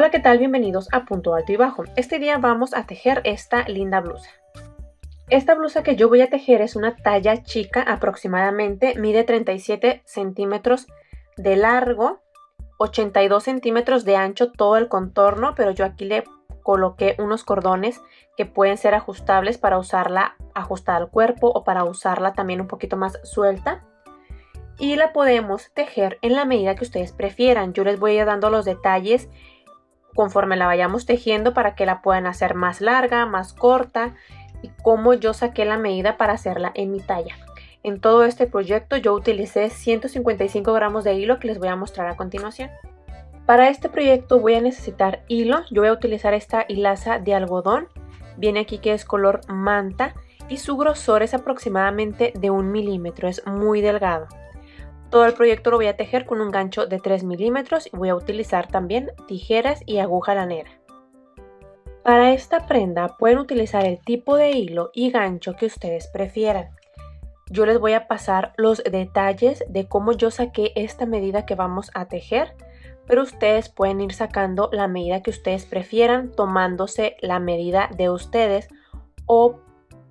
Hola, ¿qué tal? Bienvenidos a Punto Alto y Bajo. Este día vamos a tejer esta linda blusa. Esta blusa que yo voy a tejer es una talla chica aproximadamente, mide 37 centímetros de largo, 82 centímetros de ancho todo el contorno, pero yo aquí le coloqué unos cordones que pueden ser ajustables para usarla ajustada al cuerpo o para usarla también un poquito más suelta. Y la podemos tejer en la medida que ustedes prefieran. Yo les voy a ir dando los detalles conforme la vayamos tejiendo para que la puedan hacer más larga, más corta y cómo yo saqué la medida para hacerla en mi talla. En todo este proyecto yo utilicé 155 gramos de hilo que les voy a mostrar a continuación. Para este proyecto voy a necesitar hilo. Yo voy a utilizar esta hilaza de algodón. Viene aquí que es color manta y su grosor es aproximadamente de 1 milímetro, es muy delgado. Todo el proyecto lo voy a tejer con un gancho de 3 milímetros y voy a utilizar también tijeras y aguja lanera. Para esta prenda pueden utilizar el tipo de hilo y gancho que ustedes prefieran. Yo les voy a pasar los detalles de cómo yo saqué esta medida que vamos a tejer, pero ustedes pueden ir sacando la medida que ustedes prefieran tomándose la medida de ustedes o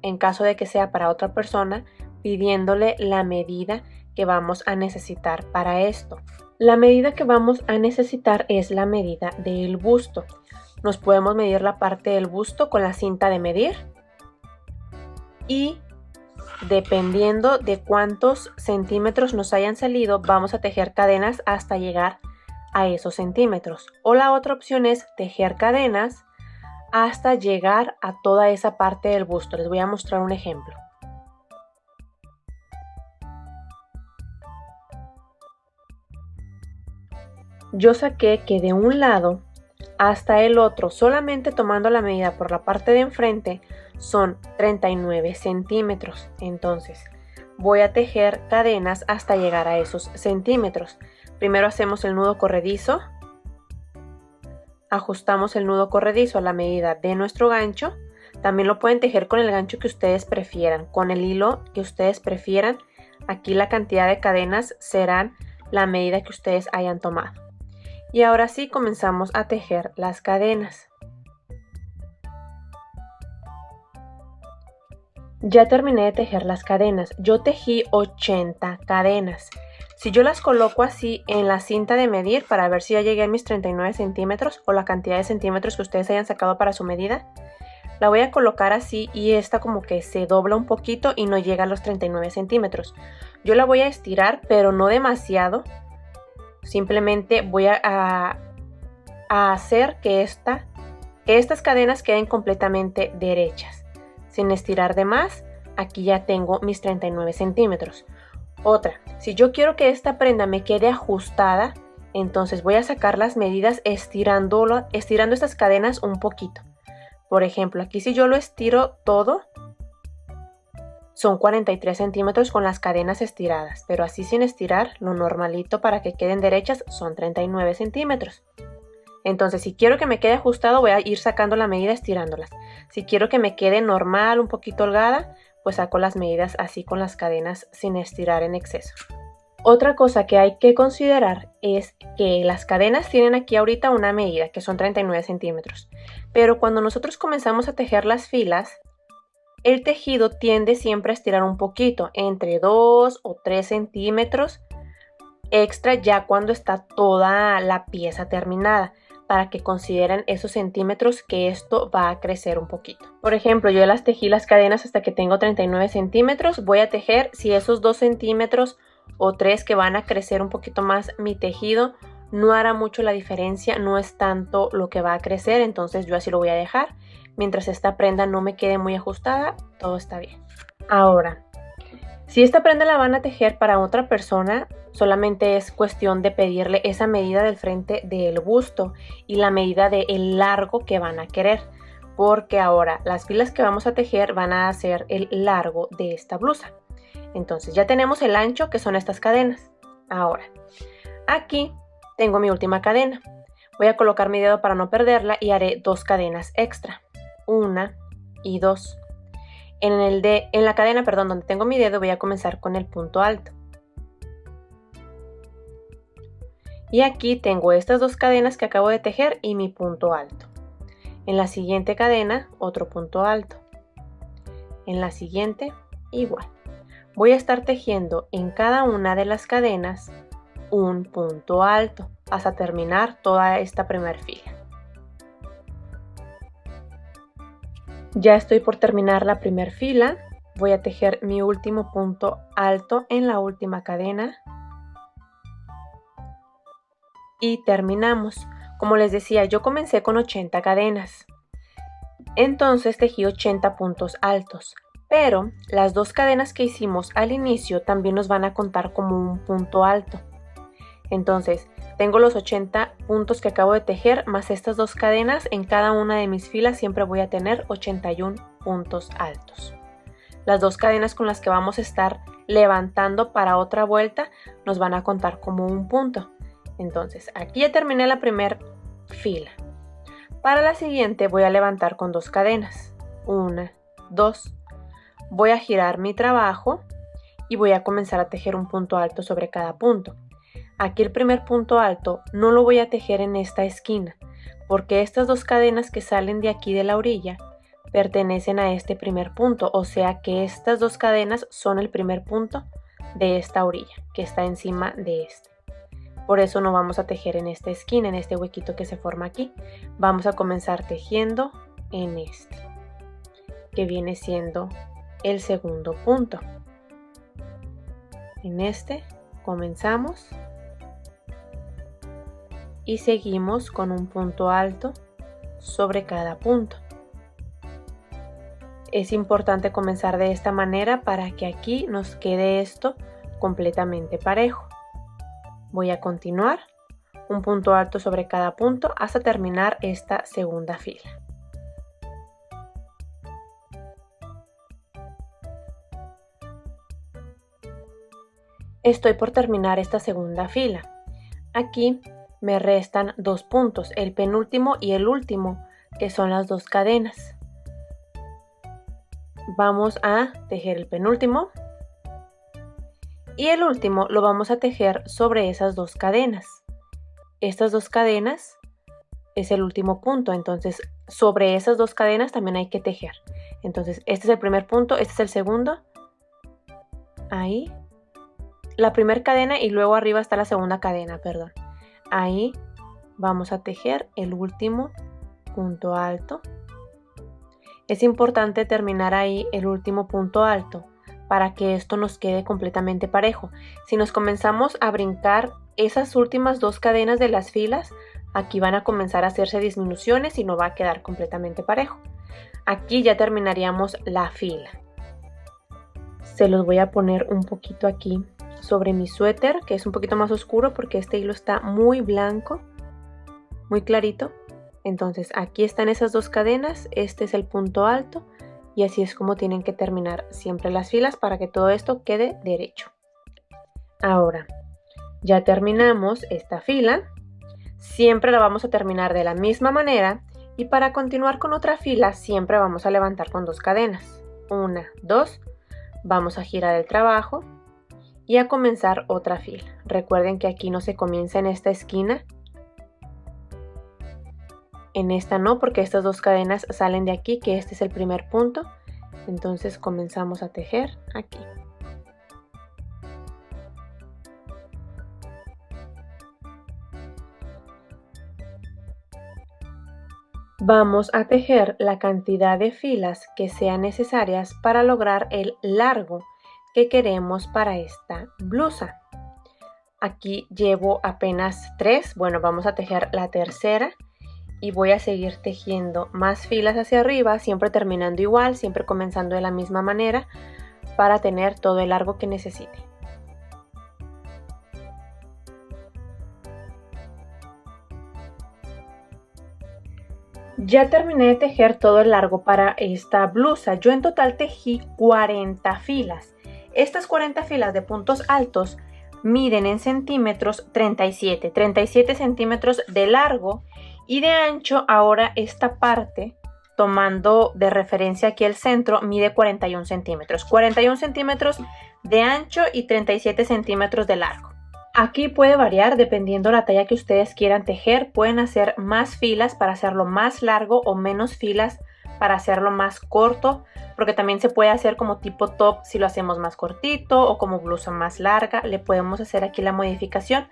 en caso de que sea para otra persona pidiéndole la medida que vamos a necesitar para esto. La medida que vamos a necesitar es la medida del busto. Nos podemos medir la parte del busto con la cinta de medir y dependiendo de cuántos centímetros nos hayan salido vamos a tejer cadenas hasta llegar a esos centímetros. O la otra opción es tejer cadenas hasta llegar a toda esa parte del busto. Les voy a mostrar un ejemplo. Yo saqué que de un lado hasta el otro, solamente tomando la medida por la parte de enfrente, son 39 centímetros. Entonces, voy a tejer cadenas hasta llegar a esos centímetros. Primero hacemos el nudo corredizo. Ajustamos el nudo corredizo a la medida de nuestro gancho. También lo pueden tejer con el gancho que ustedes prefieran, con el hilo que ustedes prefieran. Aquí la cantidad de cadenas serán la medida que ustedes hayan tomado. Y ahora sí comenzamos a tejer las cadenas. Ya terminé de tejer las cadenas. Yo tejí 80 cadenas. Si yo las coloco así en la cinta de medir para ver si ya llegué a mis 39 centímetros o la cantidad de centímetros que ustedes hayan sacado para su medida, la voy a colocar así y esta como que se dobla un poquito y no llega a los 39 centímetros. Yo la voy a estirar, pero no demasiado. Simplemente voy a hacer que estas cadenas queden completamente derechas. Sin estirar de más, aquí ya tengo mis 39 centímetros. Otra, si yo quiero que esta prenda me quede ajustada, entonces voy a sacar las medidas estirando estas cadenas un poquito. Por ejemplo, aquí si yo lo estiro todo, son 43 centímetros con las cadenas estiradas, pero así sin estirar, lo normalito para que queden derechas son 39 centímetros. Entonces, si quiero que me quede ajustado, voy a ir sacando la medida estirándolas. Si quiero que me quede normal, un poquito holgada, pues saco las medidas así con las cadenas sin estirar en exceso. Otra cosa que hay que considerar es que las cadenas tienen aquí ahorita una medida, que son 39 centímetros. Pero cuando nosotros comenzamos a tejer las filas, el tejido tiende siempre a estirar un poquito, entre 2 o 3 centímetros extra ya cuando está toda la pieza terminada, para que consideren esos centímetros que esto va a crecer un poquito. Por ejemplo, yo las tejí las cadenas hasta que tengo 39 centímetros, voy a tejer si esos 2 centímetros o 3 que van a crecer un poquito más mi tejido, no hará mucho la diferencia, no es tanto lo que va a crecer, entonces yo así lo voy a dejar. Mientras esta prenda no me quede muy ajustada, todo está bien. Ahora, si esta prenda la van a tejer para otra persona, solamente es cuestión de pedirle esa medida del frente del busto y la medida del largo que van a querer. Porque ahora las filas que vamos a tejer van a ser el largo de esta blusa. Entonces ya tenemos el ancho que son estas cadenas. Ahora, aquí tengo mi última cadena. Voy a colocar mi dedo para no perderla y haré 2 cadenas extra. 1 y 2. En la cadena, donde tengo mi dedo voy a comenzar con el punto alto. Y aquí tengo estas dos cadenas que acabo de tejer y mi punto alto. En la siguiente cadena, otro punto alto. En la siguiente, igual. Voy a estar tejiendo en cada una de las cadenas un punto alto hasta terminar toda esta primera fila. Ya estoy por terminar la primera fila. Voy a tejer mi último punto alto en la última cadena. Y terminamos. Como les decía, yo comencé con 80 cadenas. Entonces tejí 80 puntos altos. Pero las dos cadenas que hicimos al inicio también nos van a contar como un punto alto. Entonces, tengo los 80 puntos que acabo de tejer más estas dos cadenas. En cada una de mis filas siempre voy a tener 81 puntos altos. Las dos cadenas con las que vamos a estar levantando para otra vuelta nos van a contar como un punto. Entonces, aquí ya terminé la primera fila. Para la siguiente voy a levantar con dos cadenas. 1, 2. Voy a girar mi trabajo y voy a comenzar a tejer un punto alto sobre cada punto. Aquí el primer punto alto no lo voy a tejer en esta esquina, porque estas dos cadenas que salen de aquí de la orilla pertenecen a este primer punto, o sea que estas dos cadenas son el primer punto de esta orilla, que está encima de este. Por eso no vamos a tejer en esta esquina, en este huequito que se forma aquí. Vamos a comenzar tejiendo en este, que viene siendo el segundo punto. En este comenzamos y seguimos con un punto alto sobre cada punto. Es importante comenzar de esta manera para que aquí nos quede esto completamente parejo. Voy a continuar un punto alto sobre cada punto hasta terminar esta segunda fila. Estoy por terminar esta segunda fila. Aquí me restan dos puntos, el penúltimo y el último, que son las dos cadenas. Vamos a tejer el penúltimo y el último lo vamos a tejer sobre esas dos cadenas. Estas dos cadenas es el último punto, entonces sobre esas dos cadenas también hay que tejer. Entonces este es el primer punto, este es el segundo. Ahí. La primera cadena y luego arriba está la segunda cadena, perdón. Ahí vamos a tejer el último punto alto. Es importante terminar ahí el último punto alto para que esto nos quede completamente parejo. Si nos comenzamos a brincar esas últimas dos cadenas de las filas, aquí van a comenzar a hacerse disminuciones y no va a quedar completamente parejo. Aquí ya terminaríamos la fila. Se los voy a poner un poquito aquí sobre mi suéter, que es un poquito más oscuro porque este hilo está muy blanco, muy clarito. Entonces aquí están esas dos cadenas, este es el punto alto y así es como tienen que terminar siempre las filas para que todo esto quede derecho. Ahora, ya terminamos esta fila, siempre la vamos a terminar de la misma manera y para continuar con otra fila siempre vamos a levantar con dos cadenas. 1, 2, vamos a girar el trabajo y a comenzar otra fila. Recuerden que aquí no se comienza en esta esquina. En esta no, porque estas dos cadenas salen de aquí, que este es el primer punto. Entonces comenzamos a tejer aquí. Vamos a tejer la cantidad de filas que sean necesarias para lograr el largo que queremos para esta blusa. Aquí llevo apenas 3, bueno, vamos a tejer la tercera y voy a seguir tejiendo más filas hacia arriba, siempre terminando igual, siempre comenzando de la misma manera para tener todo el largo que necesite. Ya terminé de tejer todo el largo para esta blusa. Yo en total tejí 40 filas. Estas 40 filas de puntos altos miden en centímetros 37 centímetros de largo y de ancho. Ahora esta parte, tomando de referencia aquí el centro, mide 41 centímetros. 41 centímetros de ancho y 37 centímetros de largo. Aquí puede variar dependiendo la talla que ustedes quieran tejer. Pueden hacer más filas para hacerlo más largo o menos filas para hacerlo más corto, porque también se puede hacer como tipo top si lo hacemos más cortito, o como blusa más larga. Le podemos hacer aquí la modificación.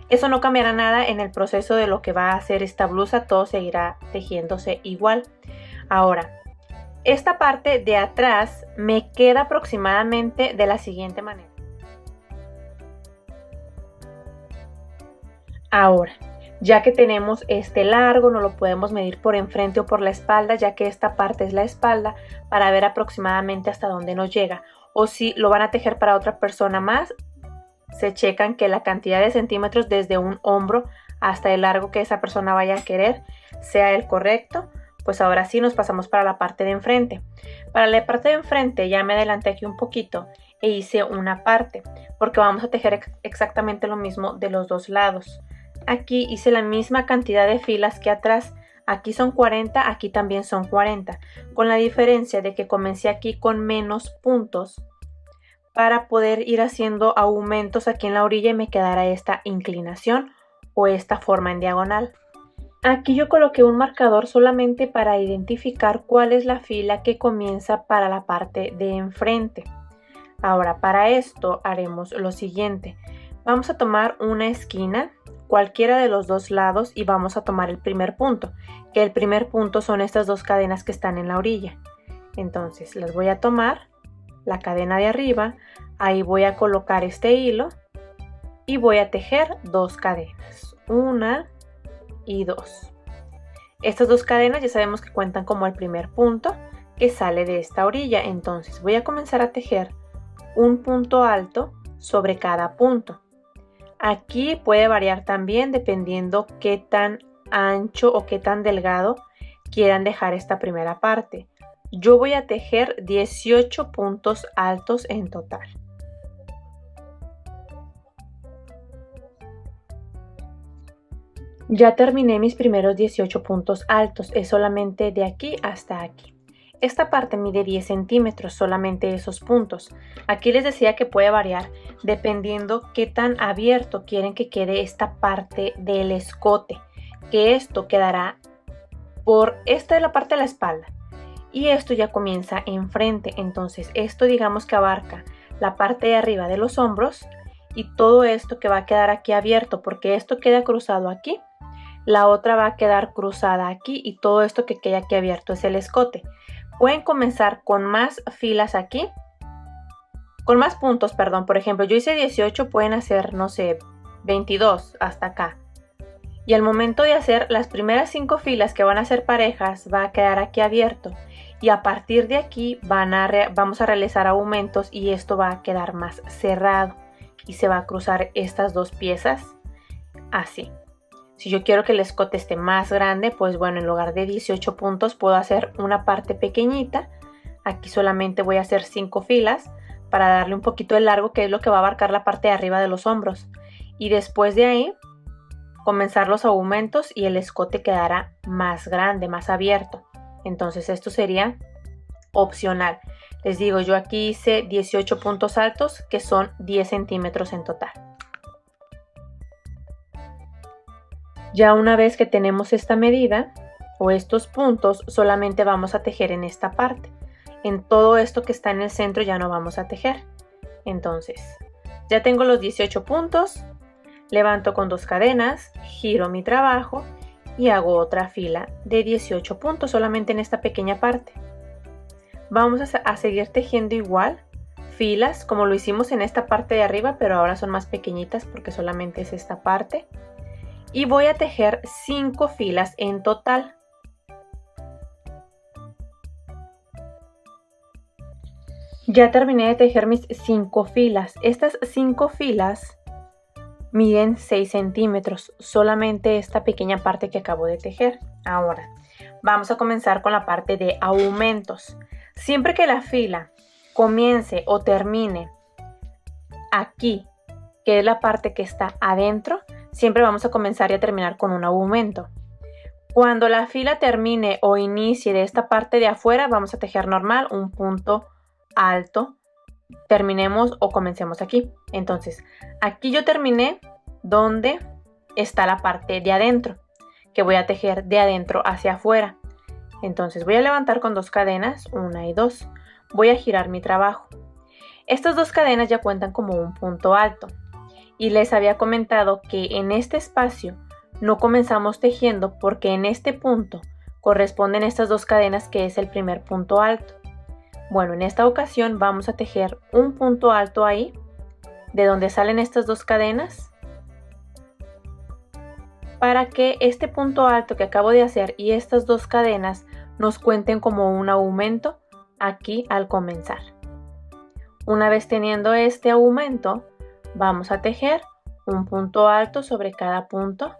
Eso no cambiará nada en el proceso de lo que va a hacer esta blusa, todo seguirá tejiéndose igual. Ahora, esta parte de atrás me queda aproximadamente de la siguiente manera. Ahora, ya que tenemos este largo, no lo podemos medir por enfrente o por la espalda, ya que esta parte es la espalda, para ver aproximadamente hasta dónde nos llega. O si lo van a tejer para otra persona más, se checan que la cantidad de centímetros desde un hombro hasta el largo que esa persona vaya a querer sea el correcto. Pues ahora sí nos pasamos para la parte de enfrente. Para la parte de enfrente ya me adelanté aquí un poquito e hice una parte, porque vamos a tejer exactamente lo mismo de los dos lados. Aquí hice la misma cantidad de filas que atrás. Aquí son 40, aquí también son 40, con la diferencia de que comencé aquí con menos puntos para poder ir haciendo aumentos aquí en la orilla y me quedara esta inclinación o esta forma en diagonal. Aquí yo coloqué un marcador solamente para identificar cuál es la fila que comienza para la parte de enfrente. Ahora, para esto haremos lo siguiente. Vamos a tomar una esquina, cualquiera de los dos lados, y vamos a tomar el primer punto, que el primer punto son estas dos cadenas que están en la orilla. Entonces las voy a tomar, la cadena de arriba, ahí voy a colocar este hilo y voy a tejer dos cadenas, una y dos. Estas dos cadenas ya sabemos que cuentan como el primer punto que sale de esta orilla. Entonces voy a comenzar a tejer un punto alto sobre cada punto. Aquí puede variar también dependiendo qué tan ancho o qué tan delgado quieran dejar esta primera parte. Yo voy a tejer 18 puntos altos en total. Ya terminé mis primeros 18 puntos altos, es solamente de aquí hasta aquí. Esta parte mide 10 centímetros, solamente esos puntos. Aquí les decía que puede variar dependiendo qué tan abierto quieren que quede esta parte del escote, que esto quedará por esta de la parte de la espalda y esto ya comienza enfrente. Entonces esto digamos que abarca la parte de arriba de los hombros y todo esto que va a quedar aquí abierto, porque esto queda cruzado aquí, la otra va a quedar cruzada aquí y todo esto que queda aquí abierto es el escote. Pueden comenzar con más filas aquí, con más puntos, perdón. Por ejemplo, yo hice 18, pueden hacer, no sé, 22 hasta acá. Y al momento de hacer las primeras 5 filas que van a ser parejas, va a quedar aquí abierto. Y a partir de aquí vamos a realizar aumentos y esto va a quedar más cerrado. Y se va a cruzar estas dos piezas así. Si yo quiero que el escote esté más grande, pues bueno, en lugar de 18 puntos puedo hacer una parte pequeñita. Aquí solamente voy a hacer 5 filas para darle un poquito de largo, que es lo que va a abarcar la parte de arriba de los hombros. Y después de ahí, comenzar los aumentos y el escote quedará más grande, más abierto. Entonces esto sería opcional. Les digo, yo aquí hice 18 puntos altos, que son 10 centímetros en total. Ya una vez que tenemos esta medida o estos puntos, solamente vamos a tejer en esta parte. En todo esto que está en el centro ya no vamos a tejer. Entonces, ya tengo los 18 puntos, levanto con 2 cadenas, giro mi trabajo y hago otra fila de 18 puntos solamente en esta pequeña parte. Vamos a seguir tejiendo igual filas como lo hicimos en esta parte de arriba, pero ahora son más pequeñitas porque solamente es esta parte. Y voy a tejer 5 filas en total. Ya terminé de tejer mis 5 filas. Estas 5 filas miden 6 centímetros, solamente esta pequeña parte que acabo de tejer. Ahora, vamos a comenzar con la parte de aumentos. Siempre que la fila comience o termine aquí, que es la parte que está adentro, siempre vamos a comenzar y a terminar con un aumento. Cuando la fila termine o inicie de esta parte de afuera, vamos a tejer normal, un punto alto, terminemos o comencemos aquí. Entonces, aquí yo terminé donde está la parte de adentro, que voy a tejer de adentro hacia afuera. Entonces voy a levantar con 2 cadenas, 1 y 2. Voy a girar mi trabajo. Estas 2 cadenas ya cuentan como un punto alto. Y les había comentado que en este espacio no comenzamos tejiendo porque en este punto corresponden estas 2 cadenas, que es el primer punto alto. Bueno, en esta ocasión vamos a tejer un punto alto ahí, de donde salen estas 2 cadenas, para que este punto alto que acabo de hacer y estas 2 cadenas nos cuenten como un aumento aquí al comenzar. Una vez teniendo este aumento, vamos a tejer un punto alto sobre cada punto.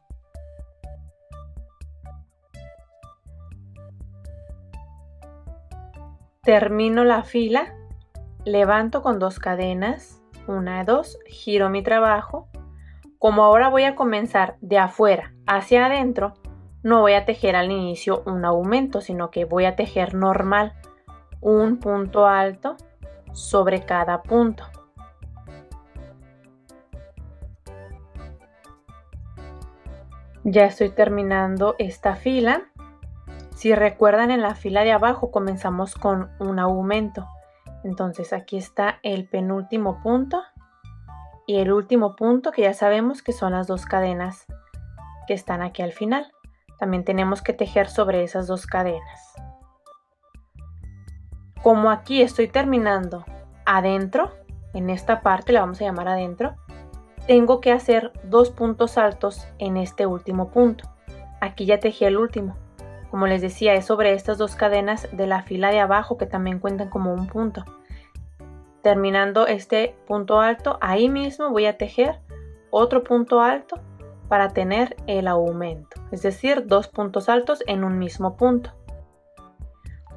Termino la fila, levanto con 2 cadenas, 1, 2, giro mi trabajo. Como ahora voy a comenzar de afuera hacia adentro, no voy a tejer al inicio un aumento, sino que voy a tejer normal, un punto alto sobre cada punto. Ya estoy terminando esta fila. Si recuerdan, en la fila de abajo comenzamos con un aumento. Entonces aquí está el penúltimo punto y el último punto, que ya sabemos que son las 2 cadenas que están aquí al final. También tenemos que tejer sobre esas 2 cadenas. Como aquí estoy terminando adentro, en esta parte la vamos a llamar adentro, tengo que hacer 2 puntos altos en este último punto. Aquí ya tejí el último. Como les decía, es sobre estas 2 cadenas de la fila de abajo, que también cuentan como un punto. Terminando este punto alto, ahí mismo voy a tejer otro punto alto para tener el aumento, es decir, 2 puntos altos en un mismo punto.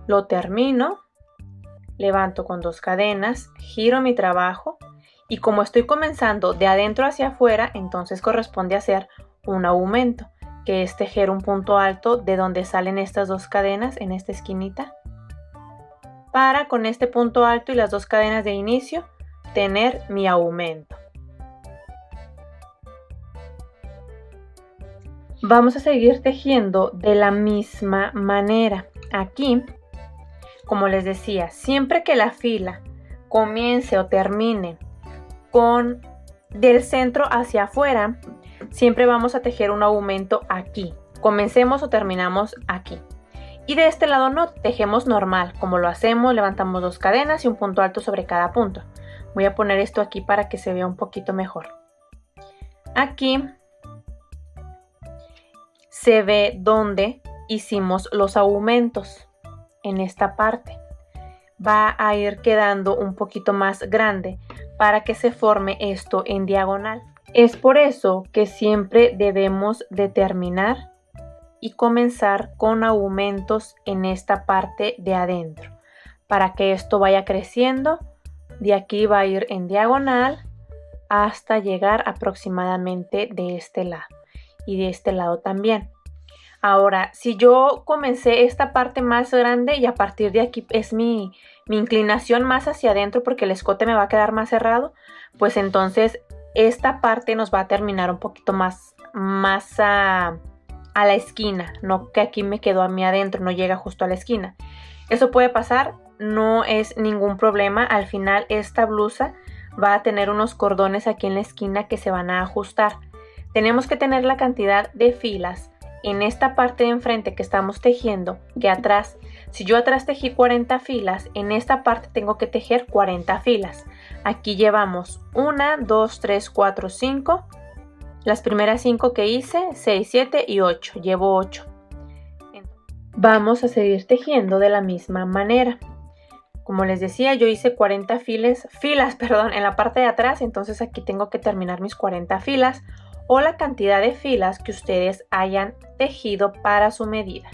Lo termino, levanto con 2 cadenas, giro mi trabajo y como estoy comenzando de adentro hacia afuera, entonces corresponde hacer un aumento, que es tejer un punto alto de donde salen estas 2 cadenas en esta esquinita, para con este punto alto y las 2 cadenas de inicio tener mi aumento. Vamos a seguir tejiendo de la misma manera. Aquí, como les decía, siempre que la fila comience o termine con del centro hacia afuera, siempre vamos a tejer un aumento aquí. Comencemos o terminamos aquí. Y de este lado no, tejemos normal, como lo hacemos, levantamos 2 cadenas y un punto alto sobre cada punto. Voy a poner esto aquí para que se vea un poquito mejor. Aquí se ve donde hicimos los aumentos, en esta parte. Va a ir quedando un poquito más grande para que se forme esto en diagonal. Es por eso que siempre debemos de terminar y comenzar con aumentos en esta parte de adentro, para que esto vaya creciendo. De aquí va a ir en diagonal hasta llegar aproximadamente de este lado y de este lado también. Ahora, si yo comencé esta parte más grande y a partir de aquí es mi inclinación más hacia adentro porque el escote me va a quedar más cerrado, pues entonces esta parte nos va a terminar un poquito más a la esquina, no que aquí me quedó a mí adentro, no llega justo a la esquina. Eso puede pasar, no es ningún problema. Al final esta blusa va a tener unos cordones aquí en la esquina que se van a ajustar. Tenemos que tener la cantidad de filas en esta parte de enfrente que estamos tejiendo, que atrás, si yo atrás tejí 40 filas, en esta parte tengo que tejer 40 filas. Aquí llevamos 1, 2, 3, 4, 5. Las primeras 5 que hice, 6, 7 y 8. Llevo 8. Vamos a seguir tejiendo de la misma manera. Como les decía, yo hice 40 filas, en la parte de atrás, entonces aquí tengo que terminar mis 40 filas o la cantidad de filas que ustedes hayan tejido para su medida.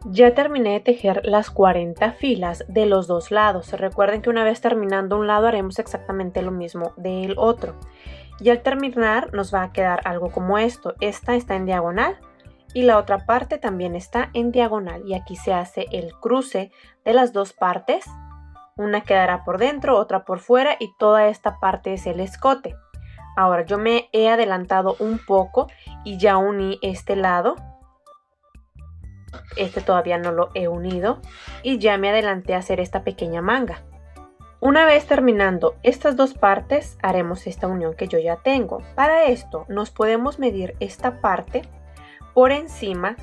Ya terminé de tejer las 40 filas de los dos lados. Recuerden que una vez terminando un lado haremos exactamente lo mismo del otro. Y al terminar nos va a quedar algo como esto. Esta está en diagonal y la otra parte también está en diagonal, y aquí se hace el cruce de las dos partes. Una quedará por dentro, otra por fuera, y toda esta parte es el escote. Ahora yo me he adelantado un poco y ya uní este lado. Este todavía no lo he unido y ya me adelanté a hacer esta pequeña manga. Una vez terminando estas dos partes, haremos esta unión que yo ya tengo. Para esto nos podemos medir esta parte por encima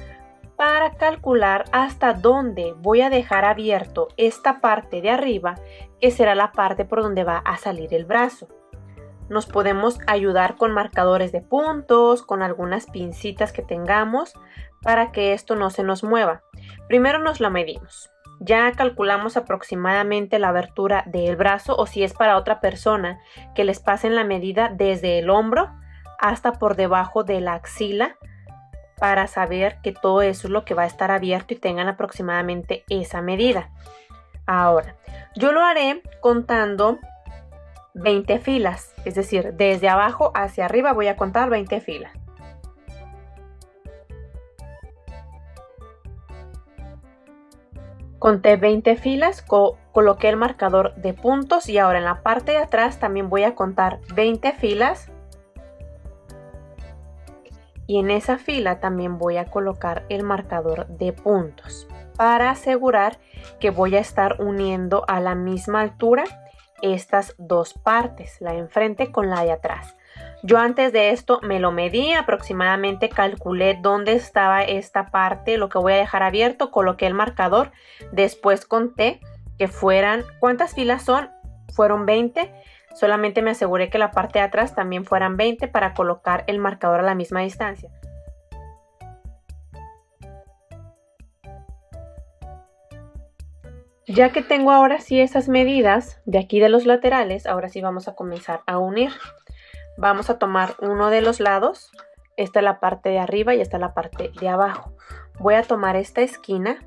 para calcular hasta dónde voy a dejar abierto esta parte de arriba, que será la parte por donde va a salir el brazo. Nos podemos ayudar con marcadores de puntos, con algunas pincitas que tengamos para que esto no se nos mueva. Primero nos lo medimos. Ya calculamos aproximadamente la abertura del brazo, o si es para otra persona, que les pasen la medida desde el hombro hasta por debajo de la axila, para saber que todo eso es lo que va a estar abierto y tengan aproximadamente esa medida. Ahora, yo lo haré contando 20 filas, es decir, desde abajo hacia arriba voy a contar 20 filas. Conté 20 filas, coloqué el marcador de puntos y ahora en la parte de atrás también voy a contar 20 filas. Y en esa fila también voy a colocar el marcador de puntos para asegurar que voy a estar uniendo a la misma altura estas dos partes, la de enfrente con la de atrás. Yo antes de esto me lo medí, aproximadamente calculé dónde estaba esta parte, lo que voy a dejar abierto, coloqué el marcador, después conté que fueran, ¿cuántas filas son? Fueron 20, solamente me aseguré que la parte de atrás también fueran 20 para colocar el marcador a la misma distancia. Ya que tengo ahora sí esas medidas de aquí de los laterales, ahora sí vamos a comenzar a unir. Vamos a tomar uno de los lados, esta es la parte de arriba y esta es la parte de abajo. Voy a tomar esta esquina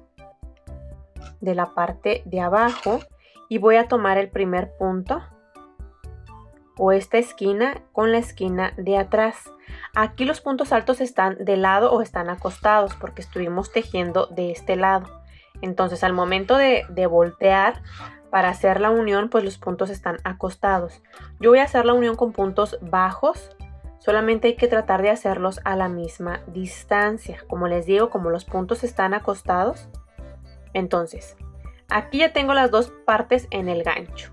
de la parte de abajo y voy a tomar el primer punto o esta esquina con la esquina de atrás. Aquí los puntos altos están de lado o están acostados porque estuvimos tejiendo de este lado. Entonces al momento de voltear para hacer la unión, pues los puntos están acostados. Yo voy a hacer la unión con puntos bajos, solamente hay que tratar de hacerlos a la misma distancia. Como les digo, como los puntos están acostados, entonces aquí ya tengo las dos partes en el gancho.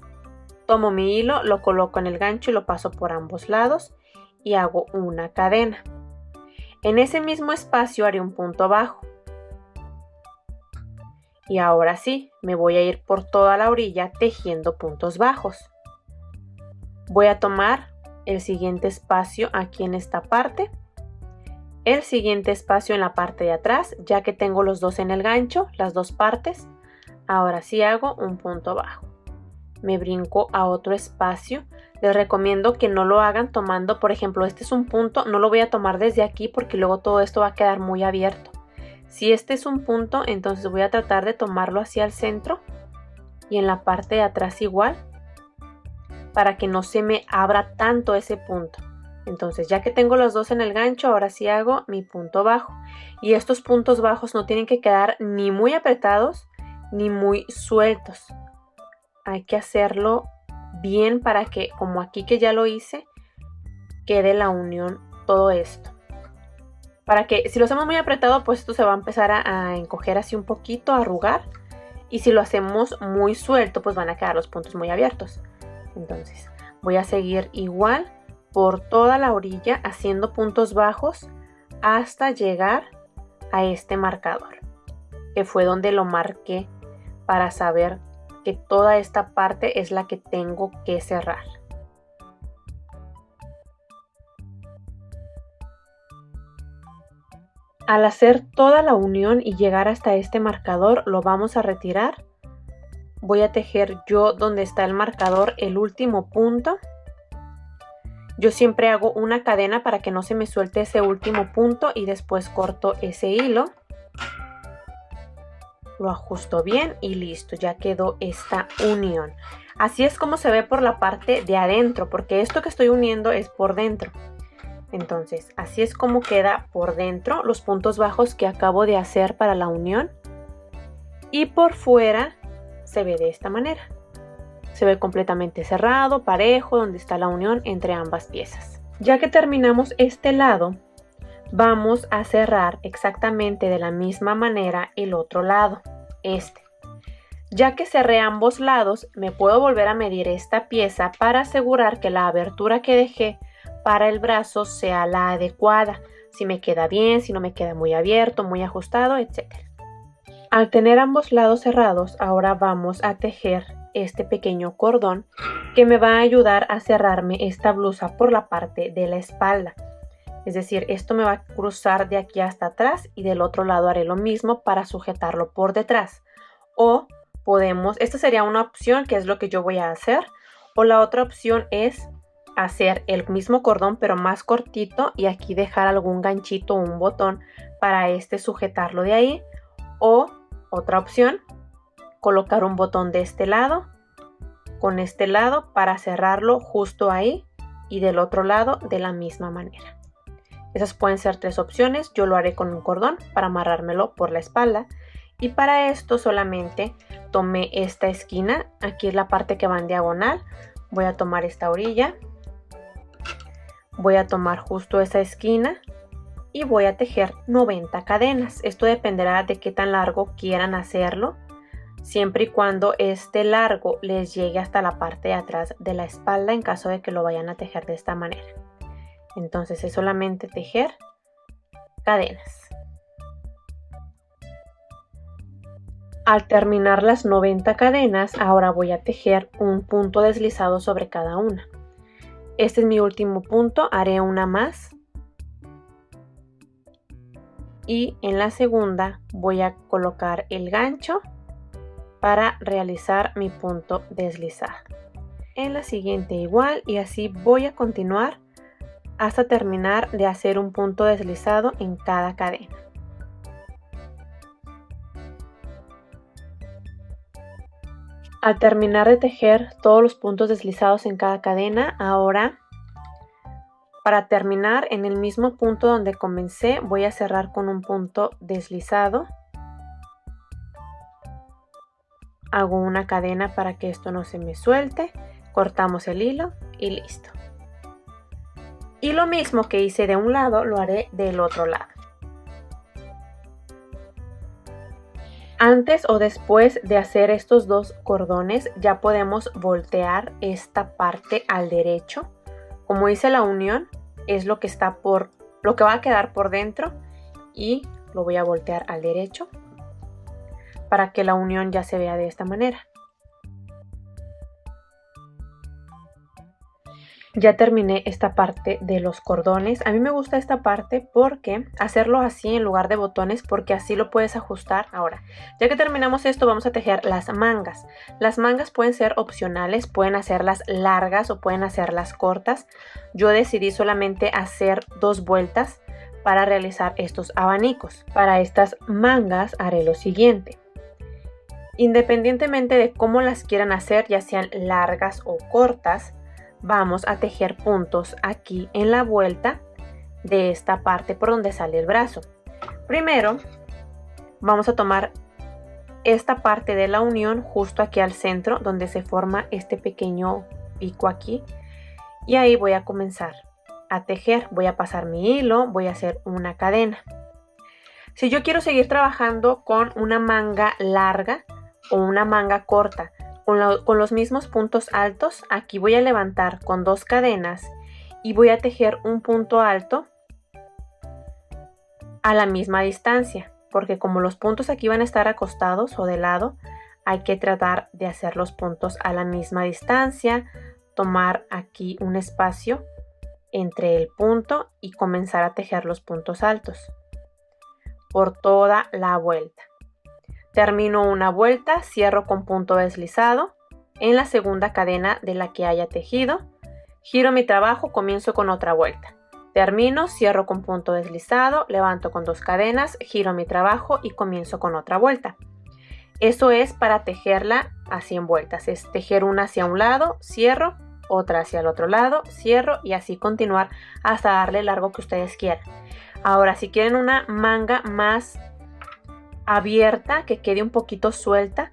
Tomo mi hilo, lo coloco en el gancho y lo paso por ambos lados y hago una cadena. En ese mismo espacio haré un punto bajo. Y ahora sí, me voy a ir por toda la orilla tejiendo puntos bajos. Voy a tomar el siguiente espacio aquí en esta parte, el siguiente espacio en la parte de atrás, ya que tengo los dos en el gancho, las dos partes. Ahora sí hago un punto bajo. Me brinco a otro espacio. Les recomiendo que no lo hagan tomando, por ejemplo, este es un punto, no lo voy a tomar desde aquí porque luego todo esto va a quedar muy abierto. Si este es un punto, entonces voy a tratar de tomarlo hacia el centro y en la parte de atrás igual, para que no se me abra tanto ese punto. Entonces ya que tengo los dos en el gancho, ahora sí hago mi punto bajo. Y estos puntos bajos no tienen que quedar ni muy apretados ni muy sueltos. Hay que hacerlo bien para que, como aquí que ya lo hice, quede la unión todo esto. Para que si lo hacemos muy apretado, pues esto se va a empezar a encoger así un poquito, a arrugar. Y si lo hacemos muy suelto, pues van a quedar los puntos muy abiertos. Entonces voy a seguir igual por toda la orilla haciendo puntos bajos hasta llegar a este marcador, que fue donde lo marqué para saber que toda esta parte es la que tengo que cerrar. Al hacer toda la unión y llegar hasta este marcador, lo vamos a retirar. Voy a tejer yo donde está el marcador el último punto. Yo siempre hago una cadena para que no se me suelte ese último punto y después corto ese hilo. Lo ajusto bien y listo, ya quedó esta unión. Así es como se ve por la parte de adentro, porque esto que estoy uniendo es por dentro. Entonces, así es como queda por dentro los puntos bajos que acabo de hacer para la unión. Y por fuera se ve de esta manera. Se ve completamente cerrado, parejo, donde está la unión entre ambas piezas. Ya que terminamos este lado, vamos a cerrar exactamente de la misma manera el otro lado, este. Ya que cerré ambos lados, me puedo volver a medir esta pieza para asegurar que la abertura que dejé para el brazo sea la adecuada, si me queda bien, si no me queda muy abierto, muy ajustado, etc. Al tener ambos lados cerrados, ahora vamos a tejer este pequeño cordón que me va a ayudar a cerrarme esta blusa por la parte de la espalda. Es decir, esto me va a cruzar de aquí hasta atrás y del otro lado haré lo mismo para sujetarlo por detrás. O podemos, esta sería una opción que es lo que yo voy a hacer, o la otra opción es hacer el mismo cordón pero más cortito y aquí dejar algún ganchito o un botón para sujetarlo de ahí. O otra opción, colocar un botón de este lado con este lado para cerrarlo justo ahí y del otro lado de la misma manera. Esas pueden ser 3 opciones. Yo lo haré con un cordón para amarrármelo por la espalda. Y para esto solamente tomé esta esquina. Aquí es la parte que va en diagonal. Voy a tomar esta orilla. Voy a tomar justo esa esquina. Y voy a tejer 90 cadenas. Esto dependerá de qué tan largo quieran hacerlo. Siempre y cuando este largo les llegue hasta la parte de atrás de la espalda en caso de que lo vayan a tejer de esta manera. Entonces es solamente tejer cadenas. Al terminar las 90 cadenas, ahora voy a tejer un punto deslizado sobre cada una. Este es mi último punto, haré una más. Y en la segunda voy a colocar el gancho para realizar mi punto deslizado. En la siguiente igual y así voy a continuar hasta terminar de hacer un punto deslizado en cada cadena. Al terminar de tejer todos los puntos deslizados en cada cadena, ahora para terminar en el mismo punto donde comencé voy a cerrar con un punto deslizado. Hago una cadena para que esto no se me suelte, cortamos el hilo y listo. Y lo mismo que hice de un lado lo haré del otro lado. Antes o después de hacer estos 2 cordones ya podemos voltear esta parte al derecho. Como hice la unión es lo que va a quedar por dentro y lo voy a voltear al derecho para que la unión ya se vea de esta manera. Ya terminé esta parte de los cordones. A mí me gusta esta parte porque hacerlo así en lugar de botones, porque así lo puedes ajustar. Ahora, ya que terminamos esto, vamos a tejer las mangas. Las mangas pueden ser opcionales, pueden hacerlas largas o pueden hacerlas cortas. Yo decidí solamente hacer 2 vueltas para realizar estos abanicos. Para estas mangas haré lo siguiente. Independientemente de cómo las quieran hacer, ya sean largas o cortas, vamos a tejer puntos aquí en la vuelta de esta parte por donde sale el brazo. Primero vamos a tomar esta parte de la unión justo aquí al centro donde se forma este pequeño pico aquí y ahí voy a comenzar a tejer. Voy a pasar mi hilo, voy a hacer una cadena. Si yo quiero seguir trabajando con una manga larga o una manga corta con los mismos puntos altos, aquí voy a levantar con 2 cadenas y voy a tejer un punto alto a la misma distancia, porque como los puntos aquí van a estar acostados o de lado, hay que tratar de hacer los puntos a la misma distancia, tomar aquí un espacio entre el punto y comenzar a tejer los puntos altos por toda la vuelta. Termino una vuelta, cierro con punto deslizado en la segunda cadena de la que haya tejido, giro mi trabajo, comienzo con otra vuelta. Termino, cierro con punto deslizado, levanto con 2 cadenas, giro mi trabajo y comienzo con otra vuelta. Eso es para tejerla a 100 vueltas, es tejer una hacia un lado, cierro otra hacia el otro lado, cierro y así continuar hasta darle el largo que ustedes quieran. Ahora, si quieren una manga más abierta, que quede un poquito suelta,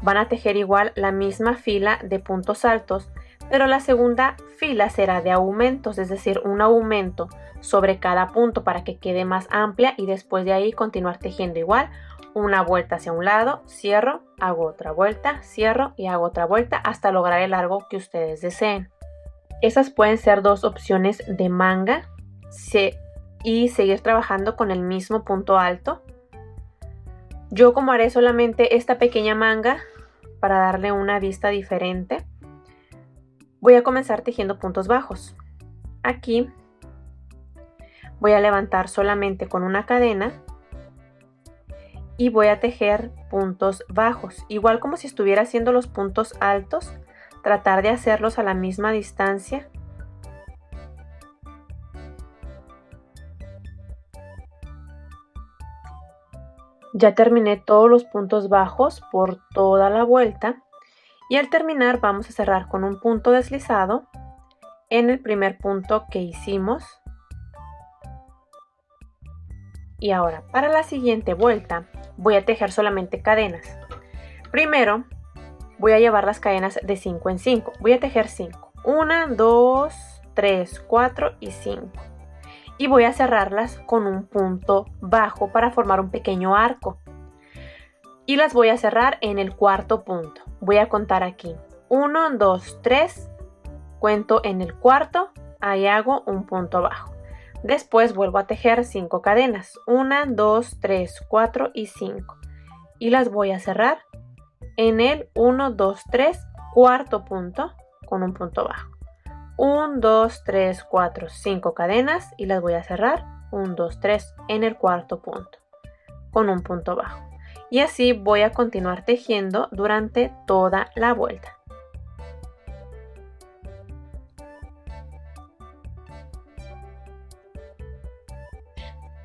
van a tejer igual la misma fila de puntos altos, pero la segunda fila será de aumentos, es decir, un aumento sobre cada punto para que quede más amplia y después de ahí continuar tejiendo igual, una vuelta hacia un lado, cierro, hago otra vuelta, cierro y hago otra vuelta hasta lograr el largo que ustedes deseen. Esas pueden ser dos opciones de manga y seguir trabajando con el mismo punto alto. Yo, como haré solamente esta pequeña manga para darle una vista diferente, voy a comenzar tejiendo puntos bajos. Aquí voy a levantar solamente con una cadena y voy a tejer puntos bajos, igual como si estuviera haciendo los puntos altos, tratar de hacerlos a la misma distancia. Ya terminé todos los puntos bajos por toda la vuelta y al terminar vamos a cerrar con un punto deslizado en el primer punto que hicimos. Y ahora, para la siguiente vuelta, voy a tejer solamente cadenas. Primero, voy a llevar las cadenas de 5 en 5. Voy a tejer 5. 1, 2, 3, 4 y 5. Y voy a cerrarlas con un punto bajo para formar un pequeño arco. Y las voy a cerrar en el cuarto punto. Voy a contar aquí. 1, 2, 3. Cuento en el cuarto. Ahí hago un punto bajo. Después vuelvo a tejer 5 cadenas, 1, 2, 3, 4 y 5. Y las voy a cerrar en el 1, 2, 3, cuarto punto con un punto bajo. 1, 2, 3, 4, 5 cadenas y las voy a cerrar 1, 2, 3 en el cuarto punto con un punto bajo. Y así voy a continuar tejiendo durante toda la vuelta.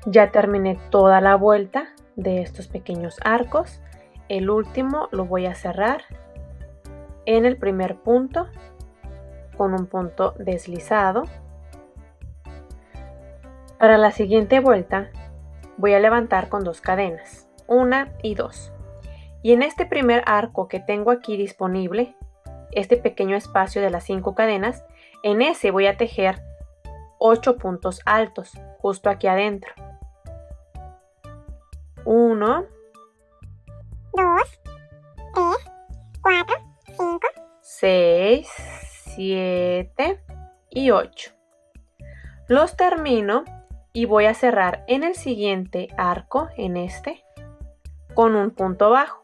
Ya terminé toda la vuelta de estos pequeños arcos. El último lo voy a cerrar en el primer punto con un punto deslizado. Para la siguiente vuelta voy a levantar con 2 cadenas, 1 y 2. Y en este primer arco que tengo aquí disponible, este pequeño espacio de las 5 cadenas, en ese voy a tejer 8 puntos altos justo aquí adentro. 1, 2, 3, 4, 5, 6, 7 y 8. Los termino y voy a cerrar en el siguiente arco, en este, con un punto bajo.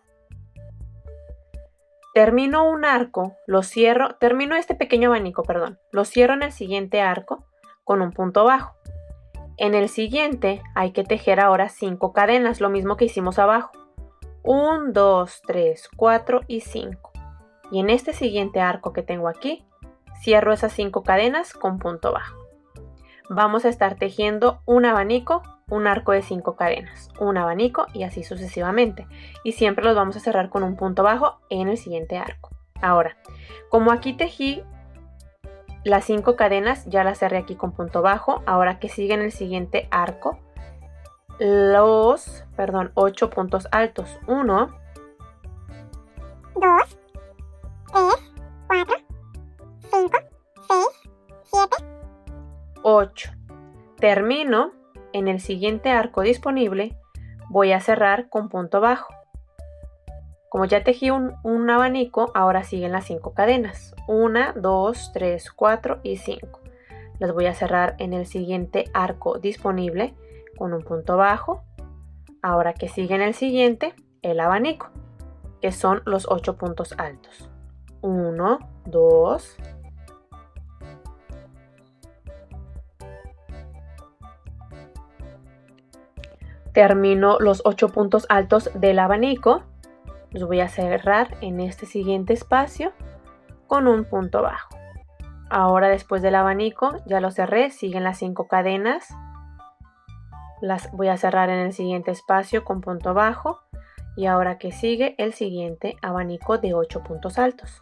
Termino un arco, lo cierro, termino este pequeño abanico, perdón, lo cierro en el siguiente arco con un punto bajo. En el siguiente hay que tejer ahora 5 cadenas, lo mismo que hicimos abajo. 1, 2, 3, 4 y 5. Y en este siguiente arco que tengo aquí, cierro esas 5 cadenas con punto bajo. Vamos a estar tejiendo un abanico, un arco de 5 cadenas, un abanico y así sucesivamente. Y siempre los vamos a cerrar con un punto bajo en el siguiente arco. Ahora, como aquí tejí las 5 cadenas, ya las cerré aquí con punto bajo. Ahora que sigue en el siguiente arco, los 8 puntos altos. 1, 2, 3, 4, 5, 6, 7, 8. Termino en el siguiente arco disponible, voy a cerrar con punto bajo. Como ya tejí un abanico, ahora siguen las 5 cadenas. 1, 2, 3, 4 y 5. Las voy a cerrar en el siguiente arco disponible con un punto bajo. Ahora que sigue en el siguiente, el abanico, que son los 8 puntos altos. 1, 2, termino los 8 puntos altos del abanico. Los voy a cerrar en este siguiente espacio con un punto bajo. Ahora después del abanico ya lo cerré, siguen las 5 cadenas. Las voy a cerrar en el siguiente espacio con punto bajo. Y ahora que sigue el siguiente abanico de 8 puntos altos.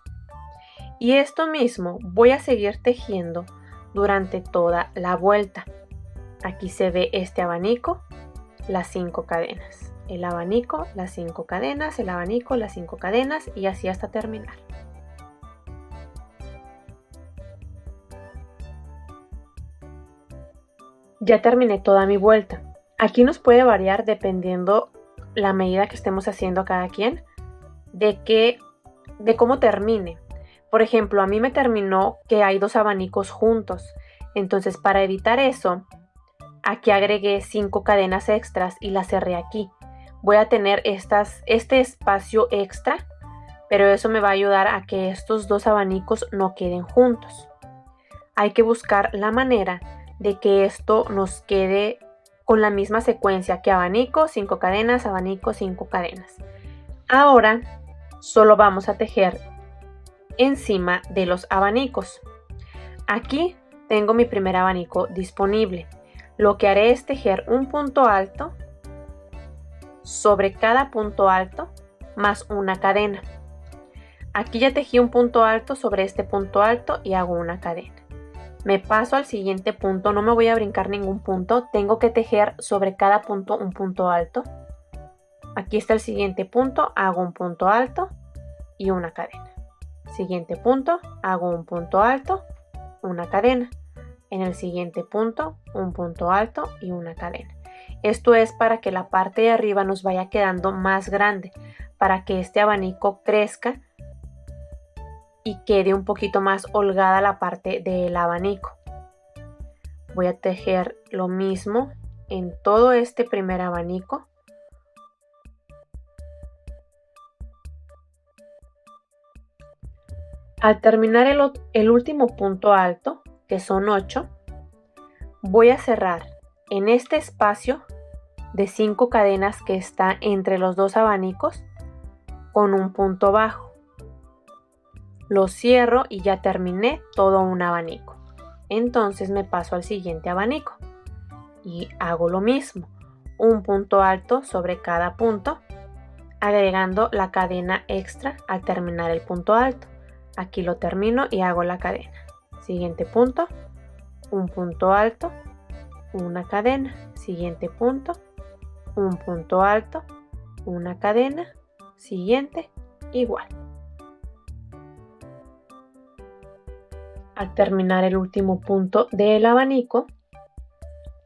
Y esto mismo voy a seguir tejiendo durante toda la vuelta. Aquí se ve este abanico, las 5 cadenas. El abanico, las 5 cadenas, el abanico, las 5 cadenas y así hasta terminar. Ya terminé toda mi vuelta. Aquí nos puede variar dependiendo la medida que estemos haciendo cada quien, de cómo termine. Por ejemplo, a mí me terminó que hay 2 abanicos juntos. Entonces, para evitar eso, aquí agregué 5 cadenas extras y las cerré aquí. Voy a tener este espacio extra, pero eso me va a ayudar a que estos 2 abanicos no queden juntos. Hay que buscar la manera de que esto nos quede con la misma secuencia que abanico, 5 cadenas, abanico, 5 cadenas. Ahora solo vamos a tejer encima de los abanicos. Aquí tengo mi primer abanico disponible. Lo que haré es tejer un punto alto sobre cada punto alto más una cadena. Aquí ya tejí un punto alto sobre este punto alto y hago una cadena. Me paso al siguiente punto, no me voy a brincar ningún punto, tengo que tejer sobre cada punto un punto alto. Aquí está el siguiente punto, hago un punto alto y una cadena. Siguiente punto, hago un punto alto, una cadena. En el siguiente punto, un punto alto y una cadena. Esto es para que la parte de arriba nos vaya quedando más grande, para que este abanico crezca y quede un poquito más holgada la parte del abanico. Voy a tejer lo mismo en todo este primer abanico. Al terminar el último punto alto, que son 8, voy a cerrar en este espacio de 5 cadenas que está entre los 2 abanicos con un punto bajo. Lo cierro y ya terminé todo un abanico. Entonces me paso al siguiente abanico y hago lo mismo, un punto alto sobre cada punto, agregando la cadena extra al terminar el punto alto. Aquí lo termino y hago la cadena. Siguiente punto, un punto alto, una cadena. Siguiente punto, un punto alto, una cadena. Siguiente, igual. Al terminar el último punto del abanico,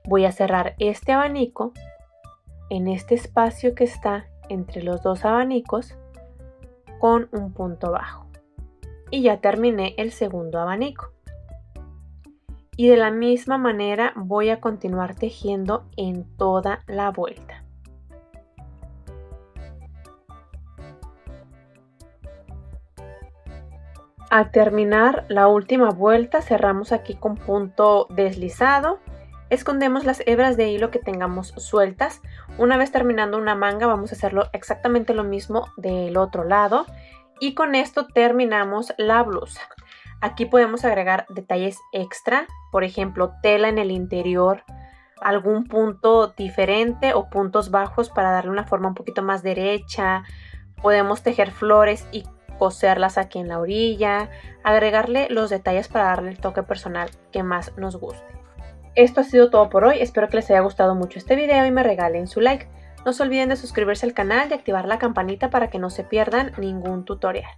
voy a cerrar este abanico en este espacio que está entre los 2 abanicos con un punto bajo. Y ya terminé el segundo abanico. Y de la misma manera voy a continuar tejiendo en toda la vuelta. Al terminar la última vuelta cerramos aquí con punto deslizado, escondemos las hebras de hilo que tengamos sueltas. Una vez terminando una manga vamos a hacerlo exactamente lo mismo del otro lado y con esto terminamos la blusa. Aquí podemos agregar detalles extra, por ejemplo tela en el interior, algún punto diferente o puntos bajos para darle una forma un poquito más derecha. Podemos tejer flores y coserlas aquí en la orilla, agregarle los detalles para darle el toque personal que más nos guste. Esto ha sido todo por hoy, espero que les haya gustado mucho este video y me regalen su like. No se olviden de suscribirse al canal y activar la campanita para que no se pierdan ningún tutorial.